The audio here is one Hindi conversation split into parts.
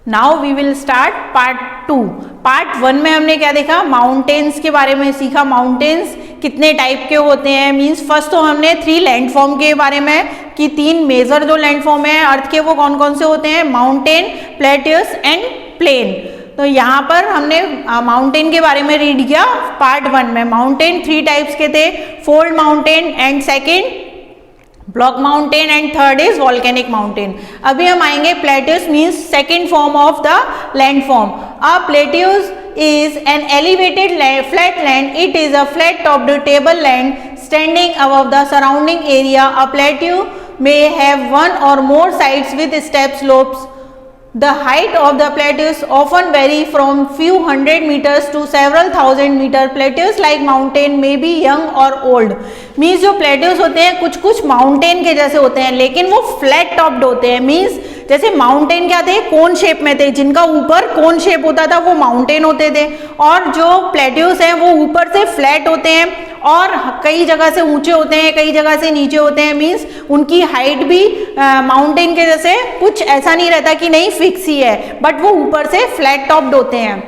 Now we will start part 2। Part 1 में हमने क्या देखा, माउंटेन्स के बारे में सीखा। माउंटेन्स कितने टाइप के होते हैं, मीन्स फर्स्ट तो हमने 3 लैंडफॉर्म के बारे में कि 3 मेजर जो लैंडफॉर्म है अर्थ के वो कौन कौन से होते हैं, माउंटेन, प्लेट्यूस एंड प्लेन। तो यहाँ पर हमने माउंटेन के बारे में रीड किया पार्ट 1 में। माउंटेन 3 टाइप्स के थे, fold mountain and second block mountain and third is volcanic mountain. अभी हम आएंगे plateaus, means second form of the landform. A plateaus is an elevated flat land. It is a flat topped table land standing above the surrounding area. A plateau may have one or more sides with steep slopes. The height of the plateaus often vary from few hundred meters to several thousand meters. Plateaus like mountain may be young or old. Means जो प्लेट्यूस होते हैं कुछ कुछ माउंटेन के जैसे होते हैं, लेकिन वो फ्लैट टॉप्ड होते हैं। मीन्स जैसे माउंटेन क्या थे, कोन शेप में थे, जिनका ऊपर कोन शेप होता था वो माउंटेन होते थे। और जो प्लेट्यूस हैं वो ऊपर से फ्लैट होते हैं और कई जगह से ऊंचे होते हैं, कई जगह से नीचे होते हैं। मीन्स उनकी हाइट भी माउंटेन के जैसे कुछ ऐसा नहीं रहता कि नहीं फिक्स ही है, बट वो ऊपर से फ्लैट टॉप्ड होते हैं।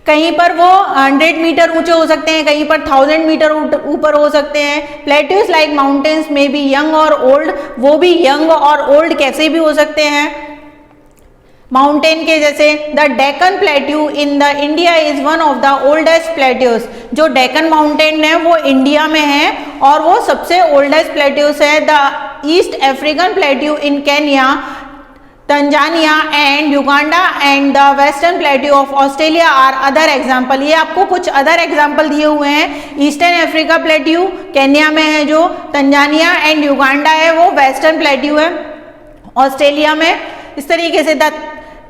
कहीं पर वो 100 मीटर ऊंचे हो सकते हैं, कहीं पर 1000 मीटर ऊपर हो सकते हैं। प्लेट्यूस लाइक माउंटेन्स में बी यंग और ओल्ड, वो भी यंग और ओल्ड कैसे भी हो सकते हैं माउंटेन के जैसे। The Deccan plateau in the India is one of the oldest plateaus. जो डेक्कन माउंटेन है वो इंडिया में है और वो सबसे ओल्डेस्ट प्लेट्यूस है। The East African plateau in Kenya, Tanzania and Uganda and the western plateau of Australia are other example. ये आपको कुछ अदर एग्जाम्पल दिए हुए हैं। ईस्टर्न अफ्रीका प्लेट्यू केन्या में है, जो तंजानिया एंड युगांडा है वो वेस्टर्न प्लेट्यू है ऑस्ट्रेलिया में। इस तरीके से the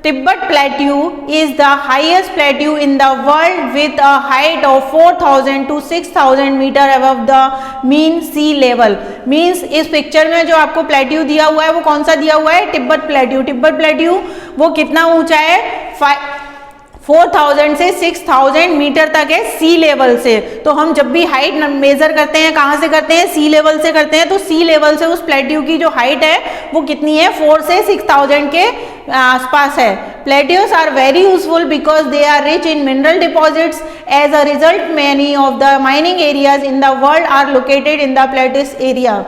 Tibet plateau is the highest plateau in the world with a height of 4000 to 6000 metre above the mean sea level. Means इस पिक्चर में जो आपको प्लेट्यू दिया हुआ है वो कौन सा दिया हुआ है, तिब्बत प्लेट्यू। तिब्बत प्लेट्यू वो कितना ऊंचा है, 4000 से 6000 मीटर तक है सी लेवल से। तो हम जब भी हाइट मेजर करते हैं कहाँ से करते हैं, सी लेवल से करते हैं। तो सी लेवल से उस प्लेट्यू की जो हाइट है वो कितनी है, 4 से 6000 के आसपास है। Plateaus are very useful because they are rich in mineral deposits. As a result many of the mining areas in the world are located in the plateaus area.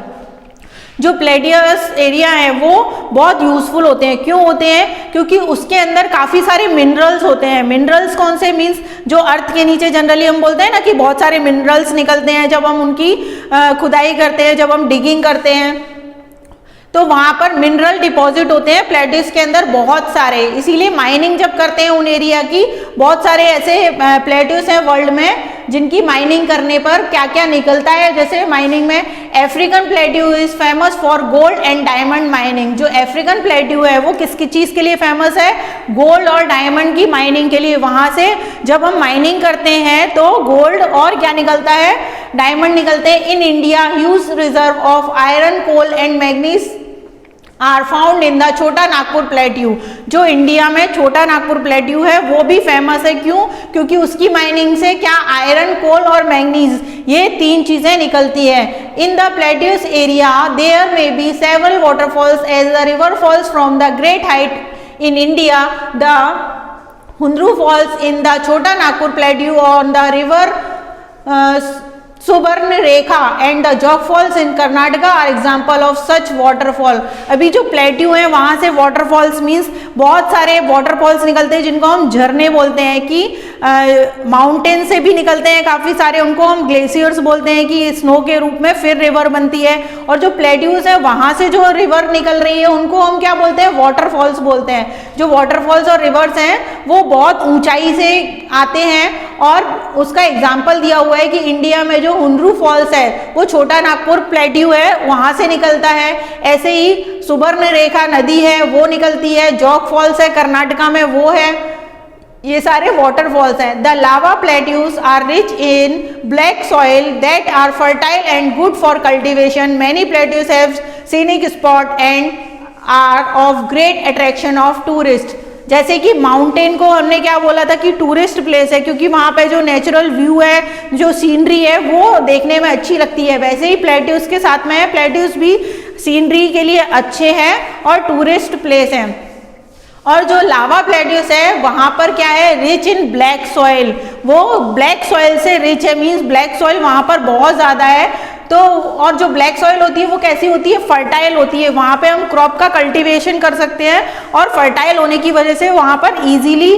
जो प्लेट्यूस एरिया है वो बहुत यूजफुल होते हैं। क्यों होते हैं, क्योंकि उसके अंदर काफ़ी सारे मिनरल्स होते हैं। मिनरल्स कौन से, मीन्स जो अर्थ के नीचे जनरली हम बोलते हैं ना कि बहुत सारे मिनरल्स निकलते हैं जब हम उनकी खुदाई करते हैं, जब हम डिगिंग करते हैं, तो वहाँ पर मिनरल डिपॉजिट होते हैं प्लेट्यूस के अंदर बहुत सारे। इसीलिए माइनिंग जब करते हैं उन एरिया की, बहुत सारे ऐसे प्लेट्यूस हैं वर्ल्ड में जिनकी माइनिंग करने पर क्या क्या निकलता है। जैसे माइनिंग में African plateau is famous for gold and diamond mining. जो अफ्रीकन प्लेट्यू है वो किसकी चीज़ के लिए फेमस है, गोल्ड और डायमंड की माइनिंग के लिए। वहाँ से जब हम माइनिंग करते हैं तो गोल्ड और क्या निकलता है, डायमंड निकलते हैं। In India huge reserve of iron, coal and manganese are found in the Chota Nagpur plateau. जो इंडिया में छोटा नागपुर प्लेट्यू है वो भी फेमस है। क्यों, क्योंकि उसकी माइनिंग से क्या, आयरन, कोल और मैग्नीज, ये 3 चीजें निकलती है। In the plateaus area there may be several waterfalls as the river falls from the great height in India. The Hundru falls in the Chota Nagpur plateau on the river Subarna Rekha and the Jog falls in Karnataka are example of such waterfall. अभी जो प्लेट्यू हैं वहाँ से वाटरफॉल्स, मीन्स बहुत सारे वाटरफॉल्स निकलते हैं जिनको हम झरने बोलते हैं, कि माउंटेन से भी निकलते हैं काफ़ी सारे, उनको हम ग्लेशियर्स बोलते हैं कि स्नो के रूप में फिर रिवर बनती है। और जो प्लेट्यूज है वहाँ से जो रिवर निकल रही है उनको हम क्या बोलते हैं, वाटरफॉल्स बोलते हैं। जो वाटरफॉल्स और रिवर्स हैं वो बहुत ऊंचाई से आते हैं और उसका एग्जाम्पल दिया हुआ है कि इंडिया में जो हुंद्रू फॉल्स है वो छोटा नागपुर प्लेट्यू है वहाँ से निकलता है। ऐसे ही सुबर्ण रेखा नदी है वो निकलती है, जॉग फॉल्स है कर्नाटका में वो है, ये सारे वाटरफॉल्स हैं। The lava plateaus are rich in black soil that are fertile and good for cultivation. Many plateaus have scenic spot and are of great attraction of tourist. जैसे कि माउंटेन को हमने क्या बोला था कि टूरिस्ट प्लेस है, क्योंकि वहाँ पे जो नेचुरल व्यू है, जो सीनरी है वो देखने में अच्छी लगती है। वैसे ही प्लेट्यूस के साथ में है, प्लेट्यूस भी सीनरी के लिए अच्छे हैं और टूरिस्ट प्लेस हैं। और जो लावा प्लेट्यूस है वहां पर क्या है, रिच इन ब्लैक सॉइल, वो ब्लैक सॉइल से रिच है, मींस ब्लैक सॉइल वहां पर बहुत ज्यादा है। तो और जो ब्लैक सॉइल होती है वो कैसी होती है, फर्टाइल होती है, वहां पे हम क्रॉप का कल्टीवेशन कर सकते हैं और फर्टाइल होने की वजह से वहां पर इजीली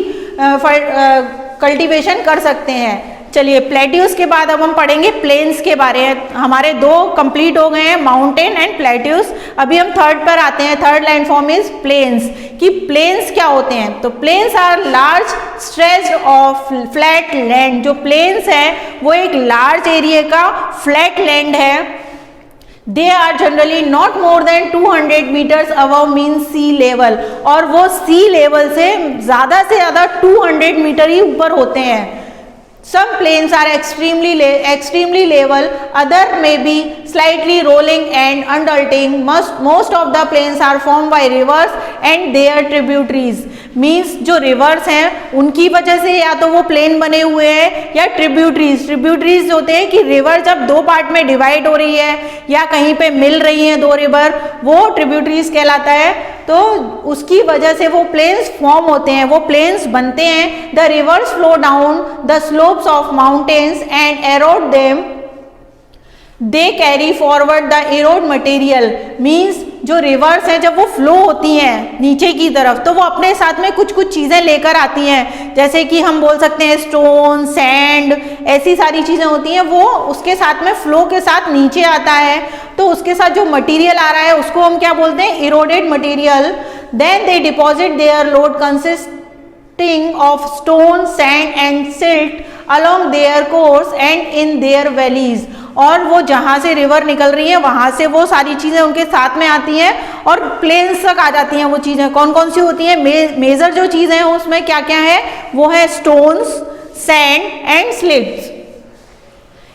कल्टीवेशन कर सकते हैं। चलिए प्लेट्यूस के बाद अब हम पढ़ेंगे प्लेन्स के बारे में। हमारे दो कंप्लीट हो गए हैं, माउंटेन एंड प्लेट्यूस। अभी हम थर्ड पर आते हैं। Third land form is plains. कि प्लेन्स क्या होते हैं, तो plains are large stretch of flat land. जो प्लेन्स है वो एक लार्ज एरिया का फ्लैट लैंड है। They are generally not more than 200 metres above mean sea level, और वो सी लेवल से ज्यादा 200 मीटर ही ऊपर होते हैं। Some plains are extremely level, other may be slightly rolling and undulating. Most of the plains are formed by rivers and their tributaries. Means जो rivers हैं उनकी वजह से या तो वो प्लेन बने हुए हैं या ट्रिब्यूटरीज होते हैं कि रिवर जब दो पार्ट में डिवाइड हो रही है या कहीं पे मिल रही हैं दो रिवर, वो ट्रिब्यूटरीज कहलाता है। तो उसकी वजह से वो प्लेन्स फॉर्म होते हैं, वो प्लेन्स बनते हैं। The reverse flow down the slopes of mountains and arrowed them, they carry forward the arrowed material. Means जो रिवर्स है जब वो फ्लो होती हैं नीचे की तरफ तो वो अपने साथ में कुछ चीज़ें लेकर आती हैं, जैसे कि हम बोल सकते हैं स्टोन, सैंड, ऐसी सारी चीज़ें होती हैं, वो उसके साथ में फ्लो के साथ नीचे आता है। तो उसके साथ जो मटेरियल आ रहा है उसको हम क्या बोलते हैं, eroded material. Then they deposit their load consisting of stone, sand and silt along their course and in their valleys। और वो जहाँ से रिवर निकल रही है वहाँ से वो सारी चीज़ें उनके साथ में आती हैं और प्लेन्स तक आ जाती हैं। वो चीज़ें कौन कौन सी होती हैं, मेजर जो चीज़ें हैं उसमें क्या क्या है, वो है stones, sand and slits.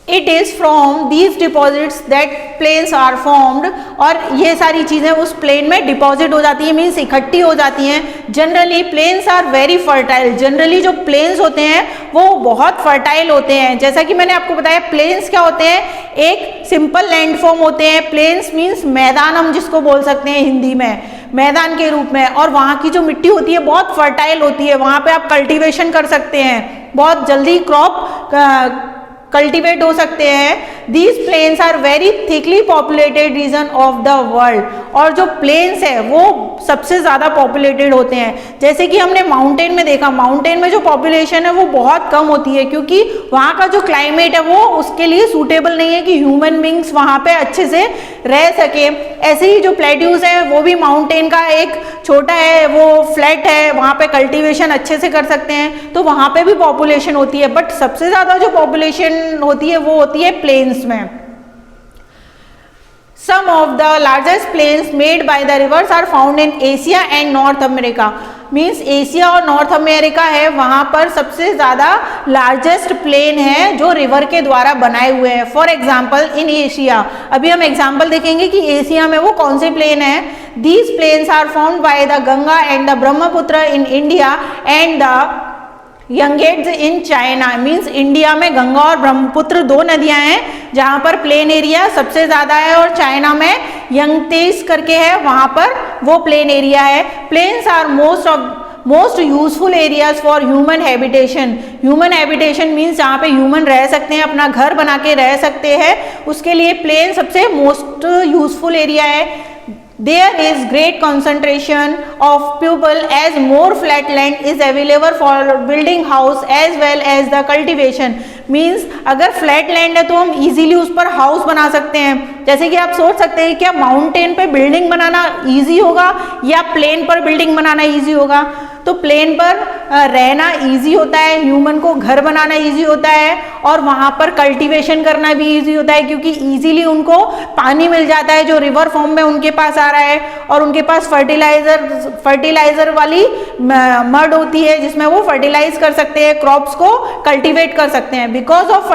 It is from these deposits that plains are formed, और ये सारी चीज़ें उस प्लेन में डिपॉजिट हो जाती है, मीन्स इकट्ठी हो जाती हैं। Generally plains are very fertile. Generally जो प्लेन्स होते हैं वो बहुत फर्टाइल होते हैं। जैसा कि मैंने आपको बताया प्लेन्स क्या होते हैं, एक सिंपल लैंड फॉर्म होते हैं। प्लेन्स मीन्स मैदान हम जिसको बोल सकते हैं हिंदी में, मैदान के रूप में। और वहाँ की जो मिट्टी होती है बहुत फर्टाइल होती है, वहाँ पे आप कल्टीवेशन कर सकते हैं, बहुत जल्दी क्रॉप कल्टीवेट हो सकते हैं। These plains are very thickly populated region of the world. और जो प्लेन्स है वो सबसे ज़्यादा पॉपुलेटेड होते हैं। जैसे कि हमने माउंटेन में देखा, माउंटेन में जो पॉपुलेशन है वो बहुत कम होती है क्योंकि वहाँ का जो क्लाइमेट है वो उसके लिए सूटेबल नहीं है कि ह्यूमन बींग्स वहाँ पे अच्छे से रह सके। ऐसे ही जो प्लेट्यूज है वो भी माउंटेन का एक छोटा है, वो फ्लैट है, वहाँ पे कल्टीवेशन अच्छे से कर सकते हैं, तो वहाँ पे भी पॉपुलेशन होती है। बट सबसे ज़्यादा जो पॉपुलेशन होती है वो होती है प्लेन्स में। Some of the largest plains made by the rivers are found in Asia and North America। Means Asia और नॉर्थ अमेरिका है, वहाँ पर सबसे ज़्यादा लार्जेस्ट प्लेन है जो रिवर के द्वारा बनाए हुए हैं। फॉर एग्जाम्पल इन एशिया, अभी हम एग्जाम्पल देखेंगे कि एशिया में वो कौन से प्लेन है। These plains are found by the Ganga and the Brahmaputra in India and the Yangtze in China. Means India में गंगा और ब्रह्मपुत्र दो नदियां हैं जहां पर प्लेन एरिया सबसे ज्यादा है, और चाइना में यंगतेस करके है, वहां पर वो प्लेन एरिया है। Plains are most useful areas for human habitation. Human habitation means जहाँ पे ह्यूमन रह सकते हैं, अपना घर बना के रह सकते हैं, उसके लिए प्लेन सबसे मोस्ट यूजफुल एरिया है। There is great concentration of people as more flat land is available for building house as well as the cultivation। Means अगर फ्लैट लैंड है तो हम इजीली उस पर हाउस बना सकते हैं। जैसे कि आप सोच सकते हैं क्या माउंटेन पे बिल्डिंग बनाना इजी होगा या प्लेन पर बिल्डिंग बनाना इजी होगा। तो प्लेन पर रहना इजी होता है, ह्यूमन को घर बनाना इजी होता है, और वहाँ पर कल्टीवेशन करना भी इजी होता है क्योंकि इजीली उनको पानी मिल जाता है जो रिवर फॉर्म में उनके पास आ रहा है, और उनके पास फर्टिलाइजर वाली मड होती है जिसमें वो फर्टिलाइज कर सकते हैं, क्रॉप्स को कल्टीवेट कर सकते हैं। Because of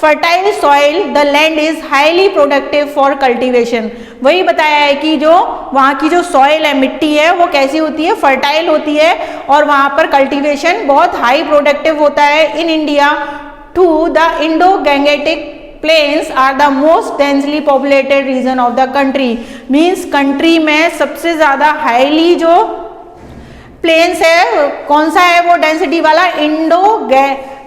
fertile soil the land is highly productive for cultivation. वही बताया है कि जो वहाँ की जो सॉइल है, मिट्टी है, वो कैसी होती है, फर्टाइल होती है, और वहाँ पर कल्टीवेशन बहुत हाई प्रोडक्टिव होता है। In India to the Indo Gangetic plains are the most densely populated region of the country. Means country में सबसे ज़्यादा हाईली जो प्लेन्स है, कौन सा है वो डेंसिटी वाला,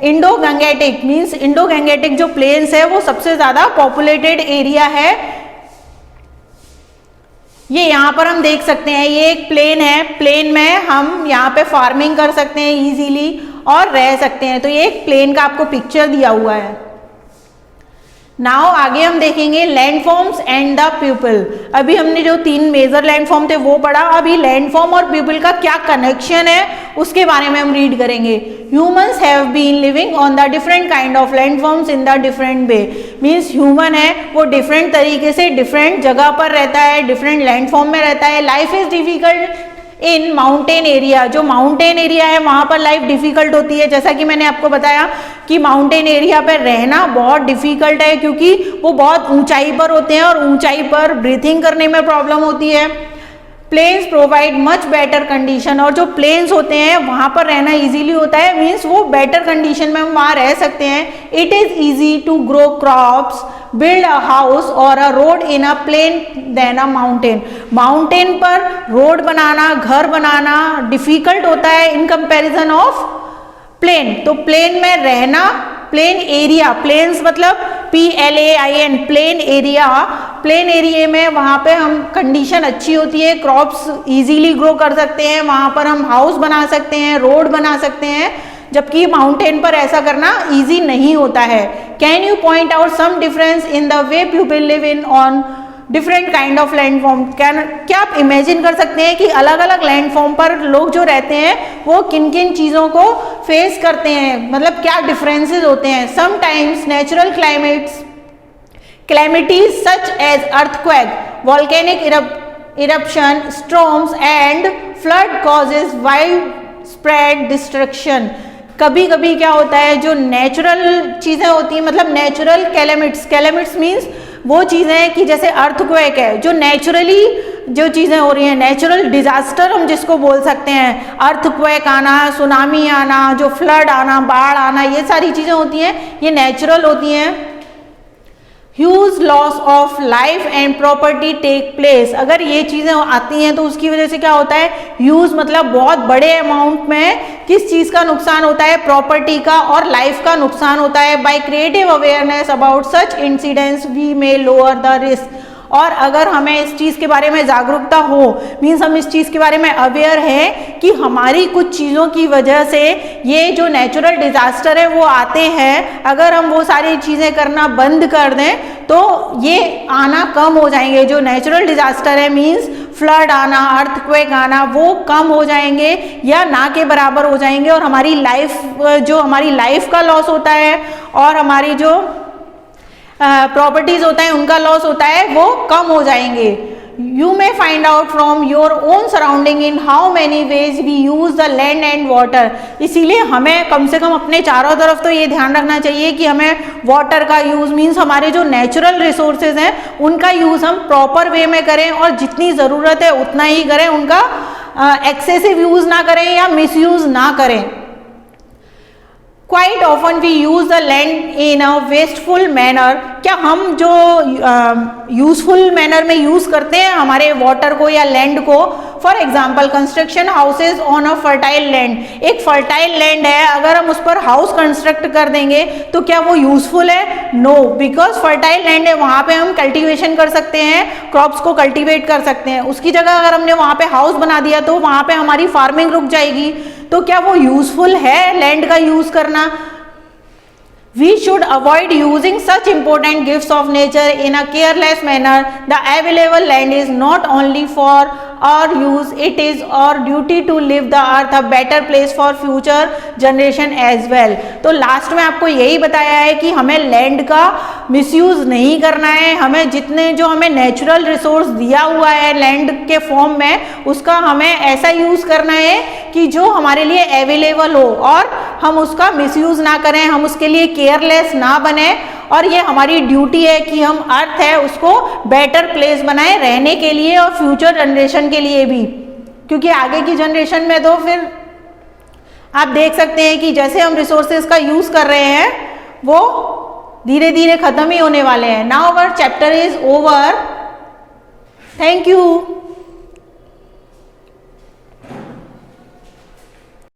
Indo Gangetic, means Indo Gangetic जो प्लेन्स है वो सबसे ज्यादा पॉपुलेटेड एरिया है। ये यहाँ पर हम देख सकते हैं, ये एक प्लेन है, प्लेन में हम यहाँ पे फार्मिंग कर सकते हैं इजीली और रह सकते हैं। तो ये एक प्लेन का आपको पिक्चर दिया हुआ है। नाउ आगे हम देखेंगे लैंडफॉर्म्स एंड द पीपल। अभी हमने जो 3 मेजर लैंडफॉर्म थे वो पढ़ा, अभी लैंडफॉर्म और पीपल का क्या कनेक्शन है उसके बारे में हम रीड करेंगे। Humans have been living on the different kind of landforms in the different way, means human है वो डिफरेंट तरीके से डिफरेंट जगह पर रहता है, डिफरेंट लैंडफॉर्म में रहता है। Life is difficult in mountain area, जो माउंटेन एरिया है वहाँ पर लाइफ डिफिकल्ट होती है। जैसा कि मैंने आपको बताया कि माउंटेन एरिया पर रहना बहुत डिफिकल्ट है क्योंकि वो बहुत ऊंचाई पर होते हैं और ऊंचाई पर ब्रीथिंग करने में प्रॉब्लम होती है। Plains provide much better condition, और जो प्लेन्स होते हैं वहाँ पर रहना इजीली होता है, मीन्स वो बेटर कंडीशन में हम वहाँ रह सकते हैं। It is easy to grow crops, build a house और a road in a plain then a mountain. Mountain पर रोड बनाना, घर बनाना डिफिकल्ट होता है इन कंपैरिजन ऑफ प्लेन। तो प्लेन में रहना, प्लेन एरिया, प्लेन्स मतलब PLAIN, plain area, plain area में वहाँ पे हम कंडीशन अच्छी होती है, क्रॉप्स इजीली ग्रो कर सकते हैं, वहाँ पर हम हाउस बना सकते हैं, रोड बना सकते हैं, जबकि माउंटेन पर ऐसा करना इजी नहीं होता है। Can you point out some difference in the way people live in on different kind of landform. क्या आप इमेजिन कर सकते हैं कि अलग अलग लैंडफॉर्म पर लोग जो रहते हैं वो किन किन चीज़ों को फेस करते हैं, मतलब क्या डिफरेंसेस होते हैं। Sometimes natural calamities such as earthquake, volcanic eruption, storms and flood causes widespread destruction। कभी कभी क्या होता है, जो नेचुरल चीज़ें होती हैं, मतलब नेचुरल कैलेमिट्स मीन्स वो चीज़ें कि जैसे अर्थक्वेक है, जो नेचुरली जो चीज़ें हो रही हैं, नेचुरल डिजास्टर हम जिसको बोल सकते हैं, अर्थक्वेक आना, सुनामी आना, जो फ्लड आना, बाढ़ आना, ये सारी चीज़ें होती हैं, ये नेचुरल होती हैं। Huge loss of life and property take place. अगर ये चीज़ें आती हैं तो उसकी वजह से क्या होता है, ह्यूज मतलब बहुत बड़े अमाउंट में किस चीज़ का नुकसान होता है, प्रॉपर्टी का और लाइफ का नुकसान होता है। By creative awareness about such incidents we may lower the risk. और अगर हमें इस चीज़ के बारे में जागरूकता हो, मीन्स हम इस चीज़ के बारे में अवेयर हैं कि हमारी कुछ चीज़ों की वजह से ये जो नेचुरल डिजास्टर है वो आते हैं, अगर हम वो सारी चीज़ें करना बंद कर दें तो ये आना कम हो जाएंगे। जो नेचुरल डिजास्टर है मीन्स फ्लड आना, अर्थक्वेक आना, वो कम हो जाएंगे या ना के बराबर हो जाएंगे, और हमारी लाइफ का लॉस होता है और हमारी जो प्रॉपर्टीज होता है उनका लॉस होता है वो कम हो जाएंगे। You may find out from your own surrounding in how many ways we use the land and water. इसीलिए हमें कम से कम अपने चारों तरफ तो ये ध्यान रखना चाहिए कि हमें वाटर का यूज, मीन्स हमारे जो नेचुरल रिसोर्सेज हैं उनका यूज हम प्रॉपर वे में करें और जितनी ज़रूरत है उतना ही करें, उनका एक्सेसिव यूज ना करें या मिसयूज ना करें। Quite often we use the land in a wasteful manner। क्या हम जो यूजफुल मैनर में यूज करते हैं हमारे वाटर को या लैंड को। For example construction houses on a fertile land. एक फर्टाइल लैंड है, अगर हम उस पर हाउस कंस्ट्रक्ट कर देंगे तो क्या वो यूजफुल है? नो, बिकॉज फर्टाइल लैंड है, वहाँ पे हम कल्टीवेशन कर सकते हैं, क्रॉप्स को कल्टीवेट कर सकते हैं। उसकी जगह अगर हमने वहाँ पे हाउस बना दिया तो वहाँ पे हमारी फार्मिंग रुक जाएगी। तो क्या वो यूजफुल है लैंड का यूज करना? We should avoid using such important gifts of nature in a careless manner. The available land is not only for our use, it is our duty to leave the earth a better place for future generation as well। तो लास्ट में आपको यही बताया है कि हमें लैंड का मिसयूज नहीं करना है, हमें जितने जो हमें नेचुरल रिसोर्स दिया हुआ है लैंड के फॉर्म में उसका हमें ऐसा यूज करना है कि जो हमारे लिए अवेलेबल हो और हम उसका मिसयूज ना करें, हम उसके लिए केयरलेस ना बने। और ये हमारी ड्यूटी है कि हम अर्थ है उसको बेटर प्लेस बनाएं रहने के लिए और फ्यूचर जनरेशन के लिए भी, क्योंकि आगे की जनरेशन में तो फिर आप देख सकते हैं कि जैसे हम रिसोर्सेज का यूज कर रहे हैं वो धीरे धीरे खत्म ही होने वाले हैं। Now our chapter is over. Thank you.